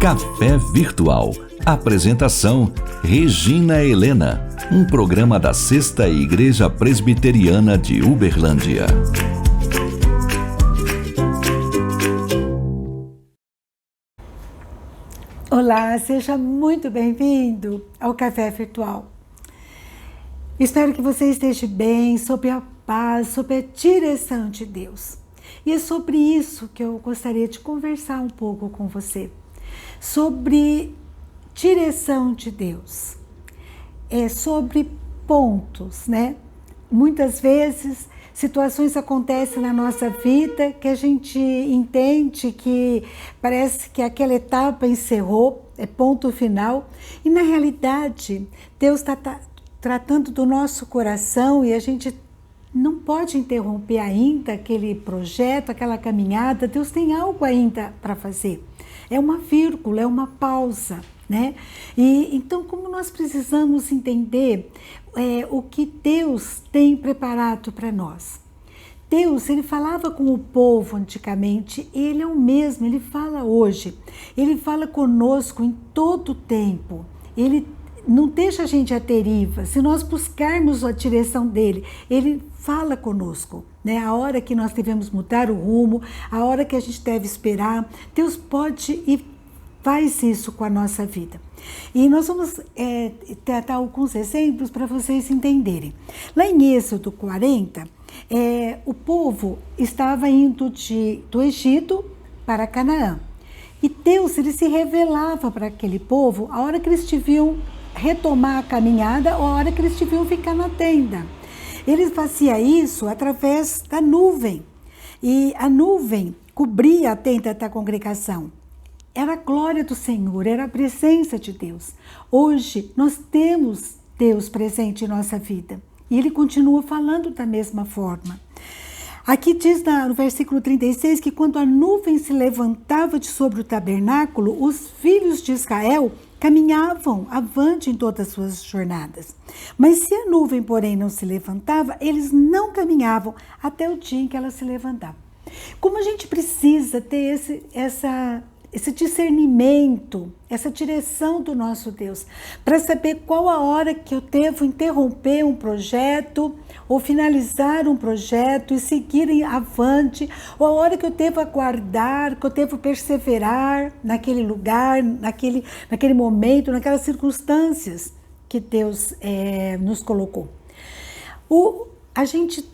Café Virtual. Apresentação: Regina Helena. Um programa da Sexta Igreja Presbiteriana de Uberlândia. Olá, seja muito bem-vindo ao Café Virtual. Espero que você esteja bem, sob a paz, sob a direção de Deus. E é sobre isso que eu gostaria de conversar um pouco com você. Sobre direção de Deus. É sobre pontos, né? Muitas vezes situações acontecem na nossa vida que a gente entende que parece que aquela etapa encerrou, é ponto final, e na realidade Deus está tratando do nosso coração e a gente não pode interromper ainda aquele projeto, aquela caminhada. Deus tem algo ainda para fazer. É uma vírgula, é uma pausa, né? E então, como nós precisamos entender o que Deus tem preparado para nós? Deus, ele falava com o povo antigamente, ele é o mesmo, ele fala hoje. Ele fala conosco em todo o tempo. Ele não deixa a gente à deriva. Se nós buscarmos a direção dele, ele fala conosco, né? A hora que nós devemos mudar o rumo, a hora que a gente deve esperar, Deus pode e faz isso com a nossa vida. E nós vamos tratar alguns exemplos para vocês entenderem. Lá em Êxodo 40, o povo estava indo do Egito para Canaã. E Deus, ele se revelava para aquele povo a hora que eles deviam retomar a caminhada ou a hora que eles deviam ficar na tenda. Ele fazia isso através da nuvem. E a nuvem cobria a tenda da congregação. Era a glória do Senhor, era a presença de Deus. Hoje nós temos Deus presente em nossa vida. E Ele continua falando da mesma forma. Aqui diz no versículo 36 que quando a nuvem se levantava de sobre o tabernáculo, os filhos de Israel caminhavam avante em todas as suas jornadas. Mas se a nuvem, porém, não se levantava, eles não caminhavam até o dia em que ela se levantava. Como a gente precisa ter esse discernimento, essa direção do nosso Deus, para saber qual a hora que eu devo interromper um projeto, ou finalizar um projeto e seguir avante, ou a hora que eu devo aguardar, que eu devo perseverar naquele lugar, naquele momento, naquelas circunstâncias que Deus nos colocou. A gente,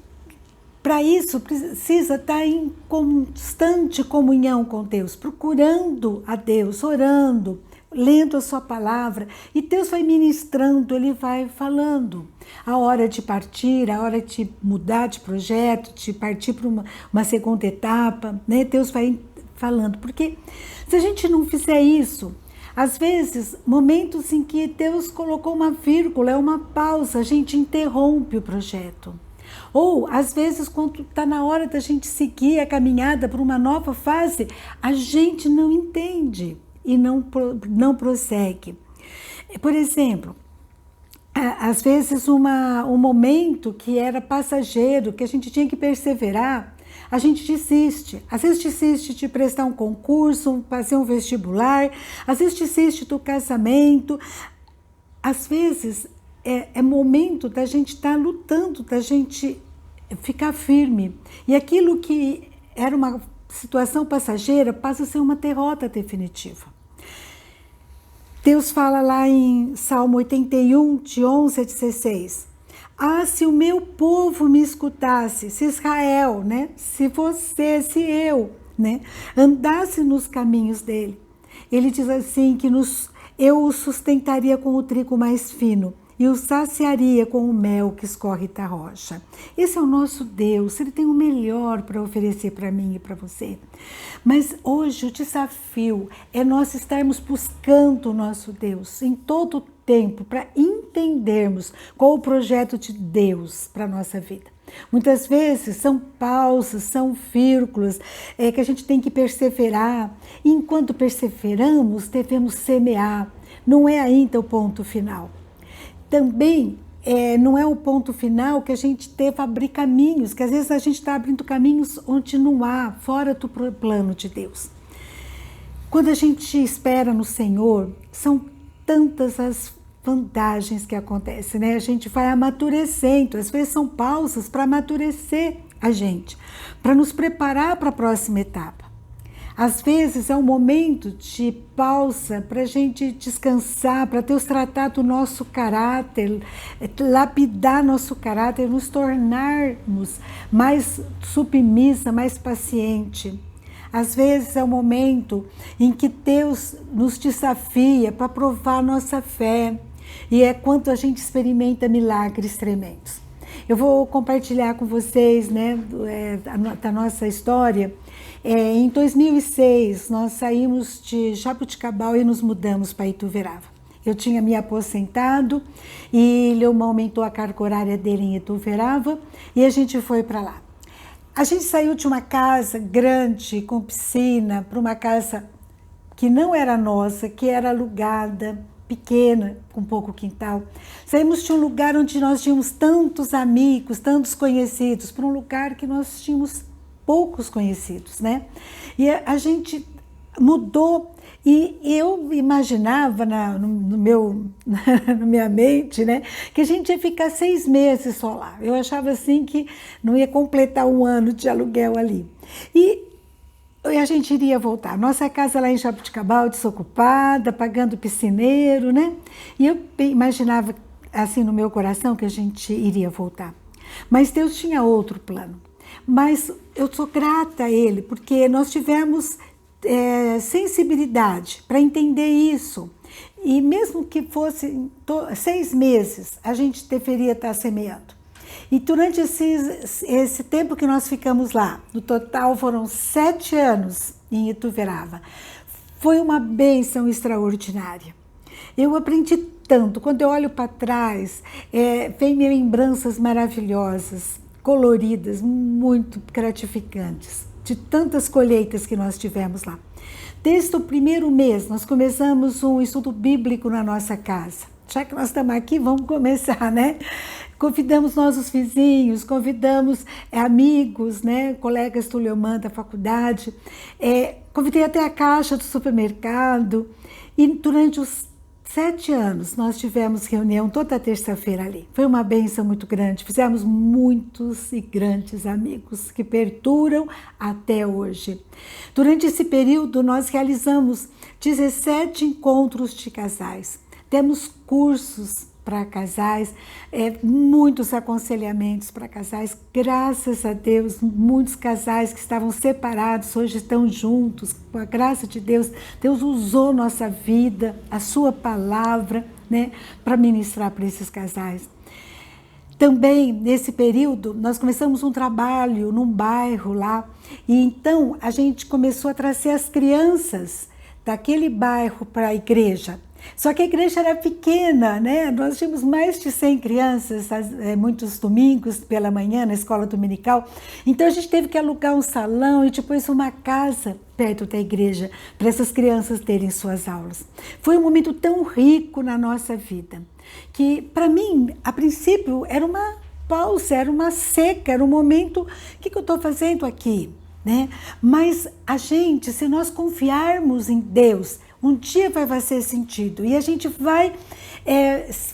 para isso, precisa estar em constante comunhão com Deus, procurando a Deus, orando, lendo a sua palavra, e Deus vai ministrando, Ele vai falando. A hora de partir, a hora de mudar de projeto, de partir para uma segunda etapa, né? Deus vai falando, porque se a gente não fizer isso, às vezes, momentos em que Deus colocou uma vírgula, uma pausa, a gente interrompe o projeto. Ou, às vezes, quando está na hora da gente seguir a caminhada para uma nova fase, a gente não entende e não prossegue. Por exemplo, às vezes um momento que era passageiro, que a gente tinha que perseverar, a gente desiste. Às vezes desiste de prestar um concurso, fazer um vestibular, às vezes desiste do casamento. Às vezes é momento da gente estar lutando, da gente ficar firme. E aquilo que era uma situação passageira passa a ser uma derrota definitiva. Deus fala lá em Salmo 81, de 11 a 16. Ah, se o meu povo me escutasse, se Israel, né? Se você, se eu, né? Andasse nos caminhos dele. Ele diz assim que eu o sustentaria com o trigo mais fino e o saciaria com o mel que escorre da rocha. Esse é o nosso Deus, Ele tem o melhor para oferecer para mim e para você. Mas hoje o desafio é nós estarmos buscando o nosso Deus em todo o tempo para entendermos qual o projeto de Deus para a nossa vida. Muitas vezes são pausas, são vírgulas que a gente tem que perseverar. E enquanto perseveramos, devemos semear. Não é ainda o ponto final. Também não é o ponto final, que a gente deva abrir caminhos, que às vezes a gente está abrindo caminhos onde não há, fora do plano de Deus. Quando a gente espera no Senhor, são tantas as vantagens que acontecem, né? A gente vai amadurecendo, às vezes são pausas para amadurecer a gente, para nos preparar para a próxima etapa. Às vezes é um momento de pausa para a gente descansar, para Deus tratar do nosso caráter, lapidar nosso caráter, nos tornarmos mais submissa, mais paciente. Às vezes é um momento em que Deus nos desafia para provar nossa fé, e é quando a gente experimenta milagres tremendos. Eu vou compartilhar com vocês, né, da nossa história. Em 2006, nós saímos de Jaboticabal e nos mudamos para Ituverava. Eu tinha me aposentado e Leomão aumentou a carga horária dele em Ituverava e a gente foi para lá. A gente saiu de uma casa grande, com piscina, para uma casa que não era nossa, que era alugada, pequena, com pouco quintal. Saímos de um lugar onde nós tínhamos tantos amigos, tantos conhecidos, para um lugar que nós tínhamos poucos conhecidos, né? E a gente mudou, e eu imaginava na minha mente, né, que a gente ia ficar 6 meses só lá. Eu achava assim que não ia completar 1 ano de aluguel ali. E a gente iria voltar. Nossa casa lá em Jaboticabal, desocupada, pagando piscineiro, né? E eu imaginava assim no meu coração que a gente iria voltar. Mas Deus tinha outro plano. Mas eu sou grata a Ele, porque nós tivemos sensibilidade para entender isso. E mesmo que fosse 6 meses, a gente deveria estar semeando. E durante esse tempo que nós ficamos lá, no total foram 7 anos em Ituverava, foi uma bênção extraordinária. Eu aprendi tanto. Quando eu olho para trás, vem lembranças maravilhosas, coloridas, muito gratificantes, de tantas colheitas que nós tivemos lá. Desde o primeiro mês, nós começamos um estudo bíblico na nossa casa. Já que nós estamos aqui, vamos começar, né? Convidamos nossos vizinhos, convidamos amigos, né? Colegas do Leomã da faculdade, convidei até a caixa do supermercado, e durante os 7 anos, nós tivemos reunião toda terça-feira ali. Foi uma bênção muito grande. Fizemos muitos e grandes amigos que perduram até hoje. Durante esse período, nós realizamos 17 encontros de casais. Temos cursos para casais, muitos aconselhamentos para casais. Graças a Deus, muitos casais que estavam separados hoje estão juntos. Com a graça de Deus, Deus usou nossa vida, a sua palavra, né, para ministrar para esses casais. Também, nesse período, nós começamos um trabalho num bairro lá, e então a gente começou a trazer as crianças daquele bairro para a igreja. Só que a igreja era pequena, né? Nós tínhamos mais de 100 crianças, muitos domingos pela manhã na escola dominical. Então a gente teve que alugar um salão e depois uma casa perto da igreja para essas crianças terem suas aulas. Foi um momento tão rico na nossa vida que, para mim, a princípio era uma pausa, era uma seca, era um momento, o que eu estou fazendo aqui? Né? Mas a gente, se nós confiarmos em Deus, um dia vai fazer sentido e a gente vai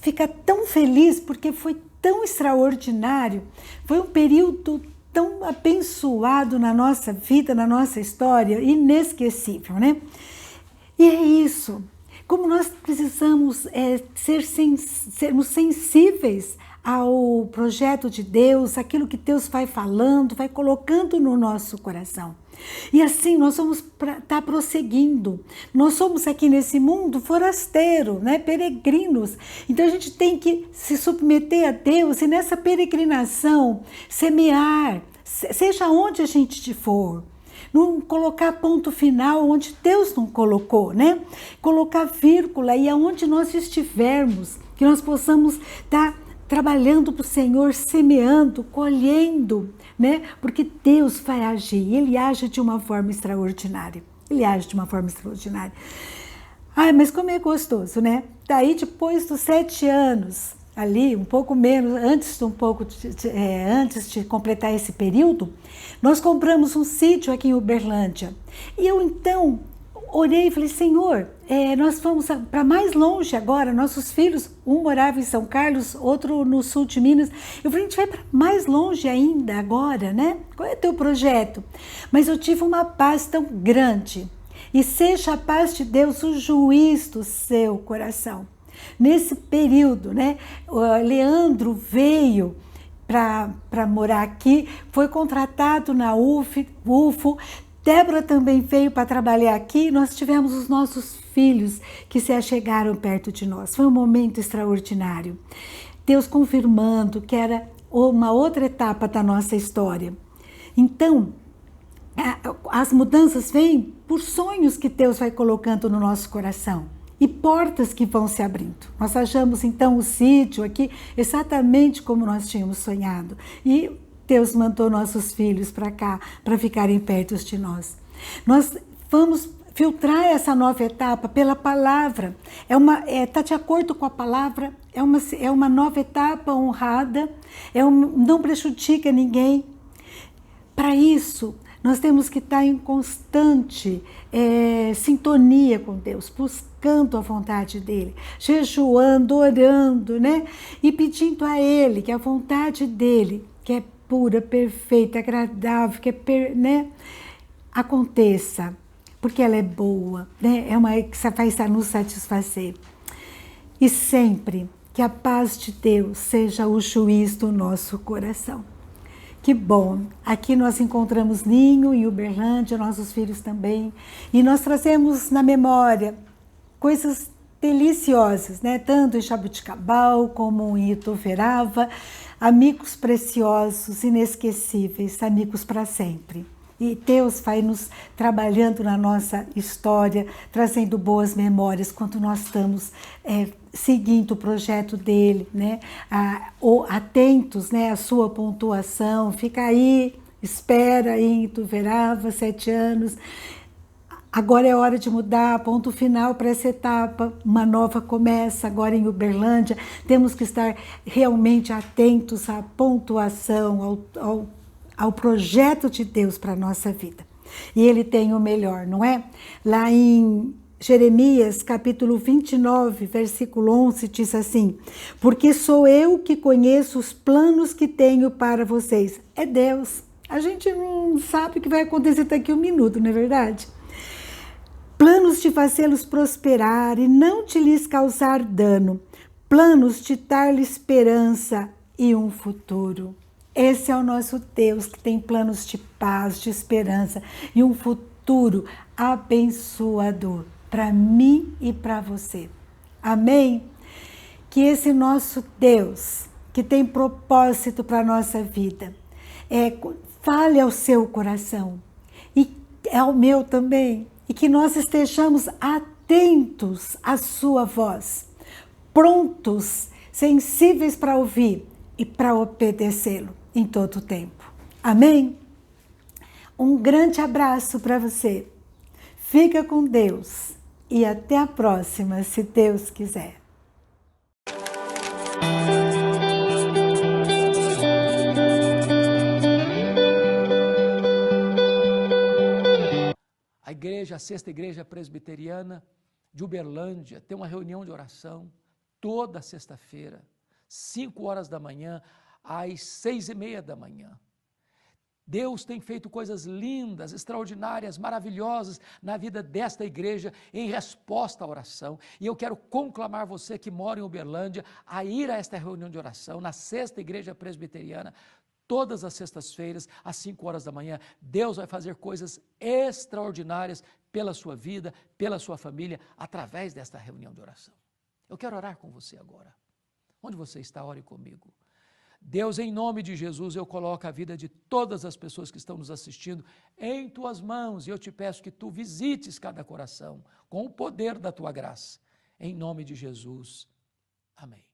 ficar tão feliz porque foi tão extraordinário, foi um período tão abençoado na nossa vida, na nossa história, inesquecível, né? E é isso, como nós precisamos sermos sensíveis ao projeto de Deus, aquilo que Deus vai falando, vai colocando no nosso coração. E assim nós vamos estar prosseguindo. Nós somos aqui nesse mundo forasteiro, né? Peregrinos. Então a gente tem que se submeter a Deus e nessa peregrinação semear, seja onde a gente for. Não colocar ponto final onde Deus não colocou, né? Colocar vírgula e aonde nós estivermos, que nós possamos estar trabalhando para o Senhor, semeando, colhendo, né? Porque Deus vai agir, Ele age de uma forma extraordinária. Ele age de uma forma extraordinária. Ai, mas como é gostoso, né? Daí, depois dos 7 anos, ali, um pouco menos, antes de completar esse período, nós compramos um sítio aqui em Uberlândia. E eu então orei e falei, Senhor, nós vamos para mais longe agora, nossos filhos, um morava em São Carlos, outro no sul de Minas. Eu falei, a gente vai para mais longe ainda agora, né? Qual é o teu projeto? Mas eu tive uma paz tão grande. E seja a paz de Deus o juiz do seu coração. Nesse período, né, o Leandro veio para morar aqui, foi contratado na UFO, Débora também veio para trabalhar aqui, nós tivemos os nossos filhos que se achegaram perto de nós. Foi um momento extraordinário. Deus confirmando que era uma outra etapa da nossa história. Então, as mudanças vêm por sonhos que Deus vai colocando no nosso coração e portas que vão se abrindo. Nós achamos então o sítio aqui exatamente como nós tínhamos sonhado e Deus mandou nossos filhos para cá para ficarem perto de nós. Nós vamos filtrar essa nova etapa pela palavra. Tá de acordo com a palavra, é uma nova etapa honrada, não prejudica ninguém. Para isso, nós temos que estar em constante sintonia com Deus, buscando a vontade dEle, jejuando, orando, né? E pedindo a Ele que a vontade dEle, que é pura, perfeita, agradável, né? Aconteça, porque ela é boa, né? É uma que vai nos satisfazer. E sempre que a paz de Deus seja o juiz do nosso coração. Que bom! Aqui nós encontramos Ninho em Uberlândia, nossos filhos também, e nós trazemos na memória coisas deliciosas, né? Tanto em Jabuticabal como em Ituverava, amigos preciosos, inesquecíveis, amigos para sempre. E Deus vai nos trabalhando na nossa história, trazendo boas memórias quando nós estamos seguindo o projeto dele, né? Atentos, né, à sua pontuação. Fica aí, espera aí em Ituverava, 7 anos. Agora é hora de mudar, ponto final para essa etapa, uma nova começa agora em Uberlândia. Temos que estar realmente atentos à pontuação, ao projeto de Deus para a nossa vida. E Ele tem o melhor, não é? Lá em Jeremias, capítulo 29, versículo 11, diz assim, porque sou eu que conheço os planos que tenho para vocês. É Deus. A gente não sabe o que vai acontecer daqui a um minuto, não é verdade? Planos de fazê-los prosperar e não de lhes causar dano. Planos de dar-lhe esperança e um futuro. Esse é o nosso Deus que tem planos de paz, de esperança e um futuro abençoador para mim e para você. Amém? Que esse nosso Deus, que tem propósito para a nossa vida, fale ao seu coração e ao meu também, e que nós estejamos atentos à sua voz, prontos, sensíveis para ouvir e para obedecê-lo em todo o tempo. Amém? Um grande abraço para você. Fica com Deus e até a próxima, se Deus quiser. A Sexta Igreja Presbiteriana de Uberlândia tem uma reunião de oração toda sexta-feira, 5 horas da manhã, às 6:30 da manhã. Deus tem feito coisas lindas, extraordinárias, maravilhosas na vida desta igreja em resposta à oração. E eu quero conclamar você que mora em Uberlândia a ir a esta reunião de oração na Sexta Igreja Presbiteriana, todas as sextas-feiras, às 5 horas da manhã. Deus vai fazer coisas extraordinárias pela sua vida, pela sua família, através desta reunião de oração. Eu quero orar com você agora. Onde você está, ore comigo. Deus, em nome de Jesus, eu coloco a vida de todas as pessoas que estão nos assistindo em tuas mãos e eu te peço que tu visites cada coração com o poder da tua graça. Em nome de Jesus. Amém.